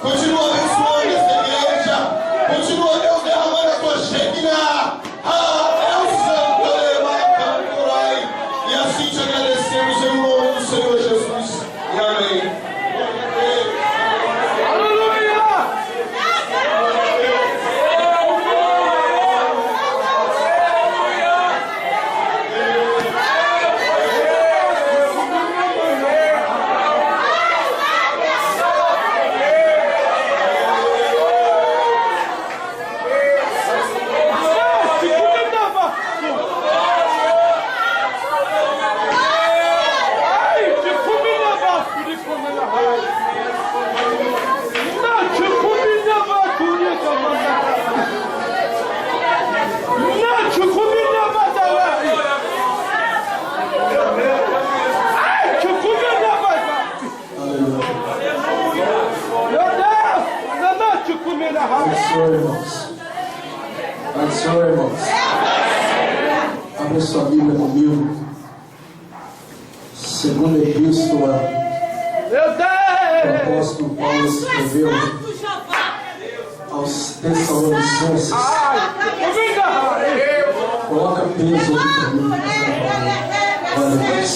Continua abençoando essa igreja. Continua, Deus, derramando a tua Shekinah. Deus Santo, Aleluia. E assim te agradecemos em nome do Senhor Jesus. E amém. Senhor, irmãos. Abre sua Bíblia comigo. Segunda epístola que o apóstolo Paulo escreveu aos Tessalonicenses. Coloca peso aqui para mim. Glória a Deus.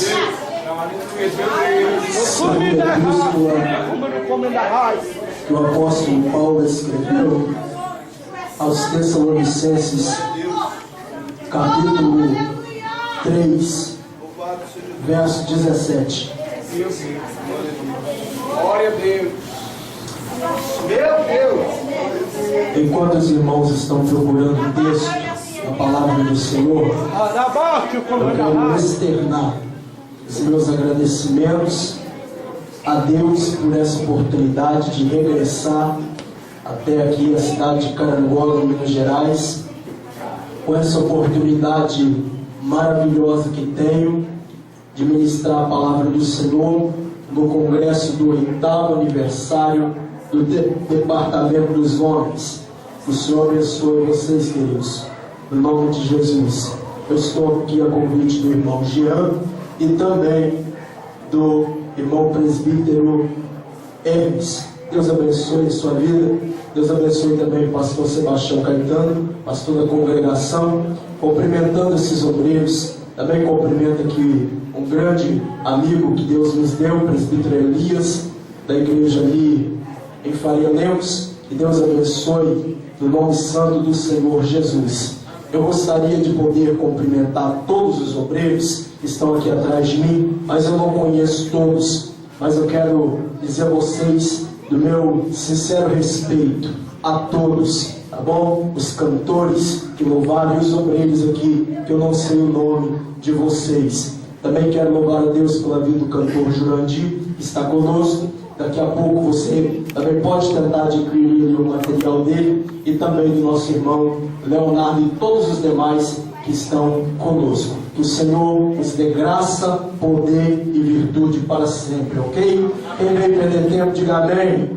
Segunda epístola que o apóstolo Paulo escreveu aos Tessalonicenses, capítulo 3, verso 17. Glória a Deus. Meu Deus. Enquanto os irmãos estão procurando o texto, a palavra do Senhor, eu quero externar os meus agradecimentos a Deus por essa oportunidade de regressar até aqui a cidade de Carangola, Minas Gerais, com essa oportunidade maravilhosa que tenho de ministrar a palavra do Senhor no congresso do 8º aniversário do Departamento dos Homens. O Senhor abençoe vocês, queridos, no nome de Jesus. Eu estou aqui a convite do irmão Jean e também do irmão presbítero Hermes. Deus abençoe a sua vida. Deus abençoe também o pastor Sebastião Caetano, pastor da congregação, cumprimentando esses obreiros. Também cumprimento aqui um grande amigo que Deus nos deu, o presbítero Elias, da igreja ali em Faria Lemos. Que Deus abençoe no nome santo do Senhor Jesus. Eu gostaria de poder cumprimentar todos os obreiros que estão aqui atrás de mim, mas eu não conheço todos. Mas eu quero dizer a vocês do meu sincero respeito a todos, tá bom? Os cantores que louvaram e os obreiros aqui, que eu não sei o nome de vocês. Também quero louvar a Deus pela vida do cantor Jurandir, que está conosco. Daqui a pouco você também pode tentar adquirir o material dele, e também do nosso irmão Leonardo e todos os demais que estão conosco. Que o Senhor nos dê graça, poder e virtude para sempre, ok? Quem vem perder tempo, diga amém.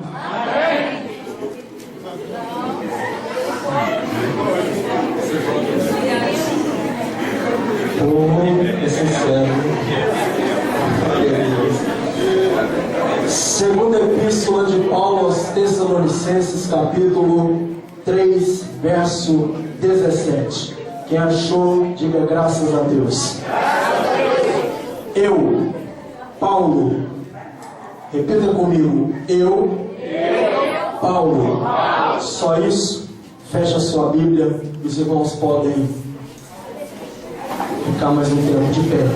Amém. É sincero. Segunda epístola de Paulo aos Tessalonicenses, capítulo 3, verso 17. Quem achou, diga graças a Deus. Eu, Paulo, repita comigo. Eu, Paulo. Só isso? Fecha a sua Bíblia. Os irmãos podem ficar mais um tempo de pé.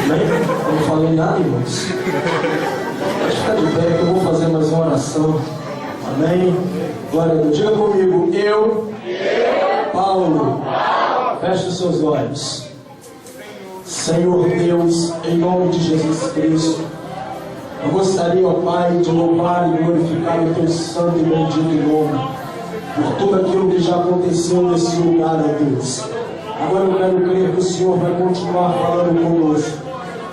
Eu não falei nada, irmãos. Pode ficar de pé que eu vou fazer mais uma oração. Amém? Glória a Deus. Diga comigo. Eu, Paulo. Feche os seus olhos. Senhor Deus, em nome de Jesus Cristo, eu gostaria, ó Pai, de louvar e glorificar o Teu santo e bendito nome por tudo aquilo que já aconteceu nesse lugar, ó Deus. Agora eu quero crer que o Senhor vai continuar falando conosco.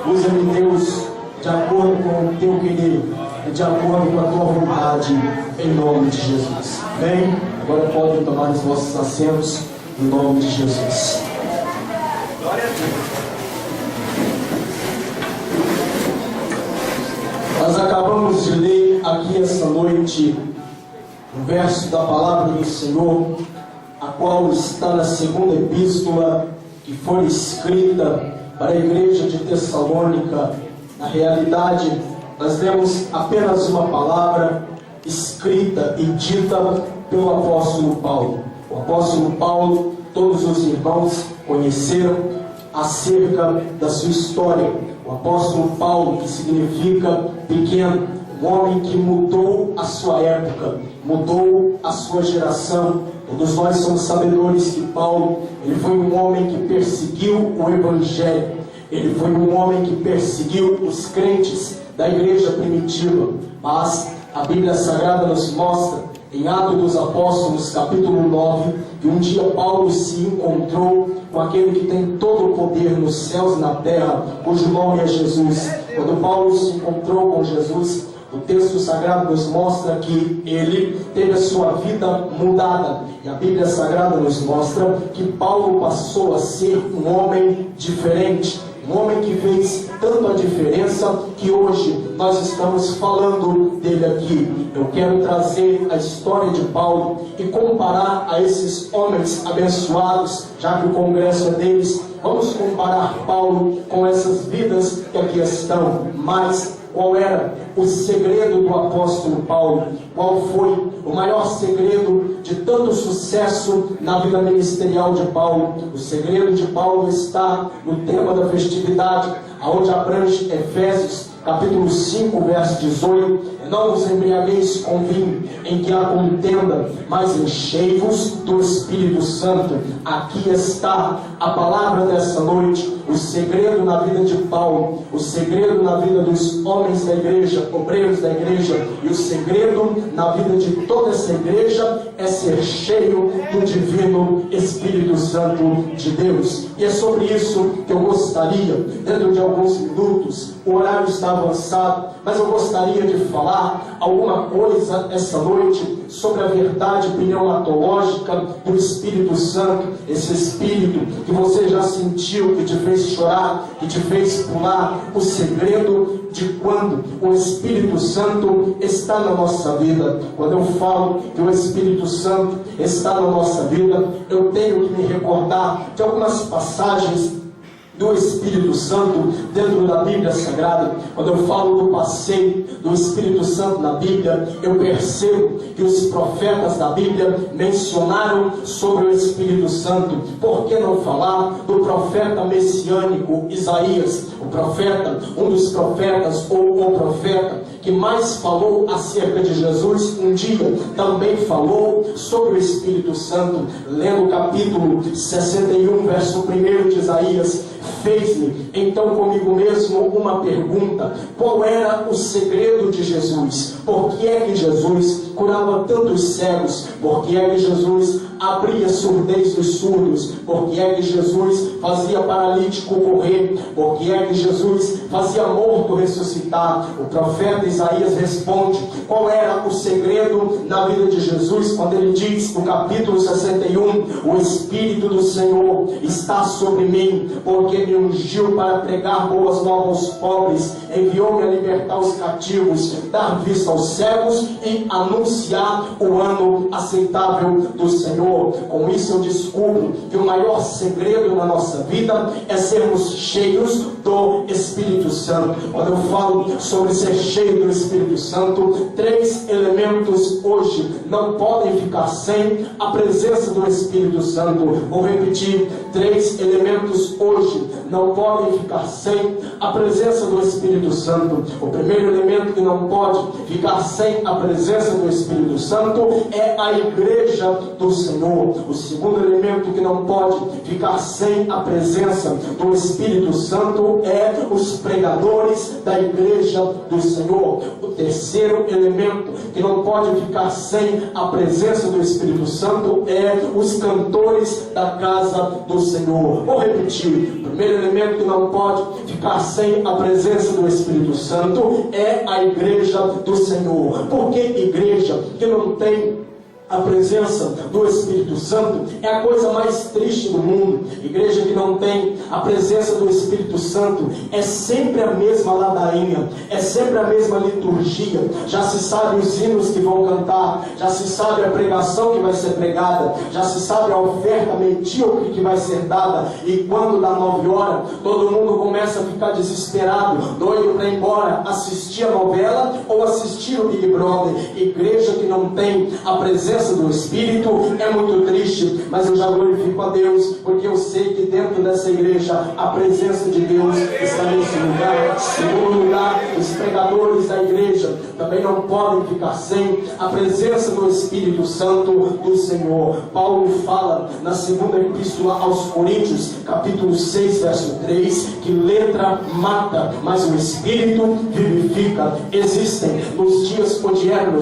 Usa-me, Deus, de acordo com o Teu querer e de acordo com a Tua vontade, em nome de Jesus. Bem, agora podem tomar os vossos assentos, em nome de Jesus. Glória a Deus. Nós acabamos de ler noite um verso da palavra do Senhor, a qual está na segunda epístola que foi escrita para a igreja de Tessalônica. Na realidade, nós lemos apenas uma palavra escrita e dita pelo apóstolo Paulo. O apóstolo Paulo, todos os irmãos conheceram acerca da sua história. O apóstolo Paulo, que significa pequeno, um homem que mudou a sua época, mudou a sua geração. Todos nós somos sabedores que Paulo, ele foi um homem que perseguiu o evangelho. Ele foi um homem que perseguiu os crentes da igreja primitiva. Mas a Bíblia Sagrada nos mostra, em Atos dos Apóstolos, capítulo 9, que um dia Paulo se encontrou com aquele que tem todo o poder nos céus e na terra, cujo nome é Jesus. Quando Paulo se encontrou com Jesus, o texto sagrado nos mostra que ele teve a sua vida mudada. E a Bíblia Sagrada nos mostra que Paulo passou a ser um homem diferente. Um homem que fez tanto a diferença que hoje nós estamos falando dele aqui. Eu quero trazer a história de Paulo e comparar a esses homens abençoados, já que o congresso é deles. Vamos comparar Paulo com essas vidas que aqui estão. Mas qual era o segredo do apóstolo Paulo? Qual foi o maior segredo de tanto sucesso na vida ministerial de Paulo? O segredo de Paulo está no tema da festividade, aonde abrange Efésios, capítulo 5, verso 18. Não vos embriagueis com vinho, em que há contenda, mas enchei-vos do Espírito Santo. Aqui está a palavra dessa noite. O segredo na vida de Paulo, o segredo na vida dos homens da igreja, obreiros da igreja, e o segredo na vida de toda essa igreja é ser cheio do divino Espírito Santo de Deus. E é sobre isso que eu gostaria, dentro de alguns minutos, o horário está avançado, mas eu gostaria de falar alguma coisa essa noite sobre a verdade pneumatológica do Espírito Santo. Esse Espírito que você já sentiu, que te fez chorar, que te fez pular. O segredo de quando o Espírito Santo está na nossa vida. Quando eu falo que o Espírito Santo está na nossa vida, eu tenho que me recordar de algumas passagens do Espírito Santo dentro da Bíblia Sagrada. Quando eu falo do passeio do Espírito Santo na Bíblia, eu percebo que os profetas da Bíblia mencionaram sobre o Espírito Santo. Por que não falar do profeta messiânico Isaías? O profeta, um dos profetas, ou o profeta que mais falou acerca de Jesus, um dia também falou sobre o Espírito Santo. Lendo o capítulo 61, verso 1 de Isaías: fez-me então comigo mesmo uma pergunta: qual era o segredo de Jesus? Por que é que Jesus curava tantos cegos? Por que é que Jesus abria surdez dos surdos? Por que é que Jesus fazia paralítico correr? Por que é que Jesus fazia morto ressuscitar? O profeta Isaías responde qual era o segredo na vida de Jesus, quando ele diz no capítulo 61: o Espírito do Senhor está sobre mim, porque me ungiu para pregar boas novas aos pobres, enviou-me a libertar os cativos, dar vista aos cegos e anunciar o ano aceitável do Senhor. Com isso eu descubro que o maior segredo na nossa vida é sermos cheios do Espírito Santo. Quando eu falo sobre ser cheio do Espírito Santo, 3 elementos hoje não podem ficar sem a presença do Espírito Santo. Vou repetir: 3 elementos hoje não podem ficar sem a presença do Espírito Santo. O primeiro elemento que não pode ficar sem a presença do Espírito Santo é a igreja do Senhor. O segundo elemento que não pode ficar sem a presença do Espírito Santo é os pregadores da igreja do Senhor. O terceiro elemento que não pode ficar sem a presença do Espírito Santo é os cantores da casa do Senhor. Vou repetir: o primeiro elemento que não pode ficar sem a presença do Espírito Santo é a igreja do Senhor. Porque igreja que não tem a presença do Espírito Santo é a coisa mais triste do mundo. Igreja que não tem a presença do Espírito Santo é sempre a mesma ladainha, é sempre a mesma liturgia. Já se sabe os hinos que vão cantar, já se sabe a pregação que vai ser pregada, já se sabe a oferta medíocre que vai ser dada, e quando dá 9 horas, todo mundo começa a ficar desesperado, doido para ir embora assistir a novela ou assistir o Big Brother. Igreja que não tem a presença do Espírito é muito triste, mas eu já glorifico a Deus, porque eu sei que dentro dessa igreja a presença de Deus está nesse lugar. Segundo lugar, os pregadores da igreja também não podem ficar sem a presença do Espírito Santo do Senhor. Paulo fala na segunda epístola aos Coríntios, capítulo 6, verso 3, que letra mata, mas o Espírito vivifica. Existem nos dias odiernos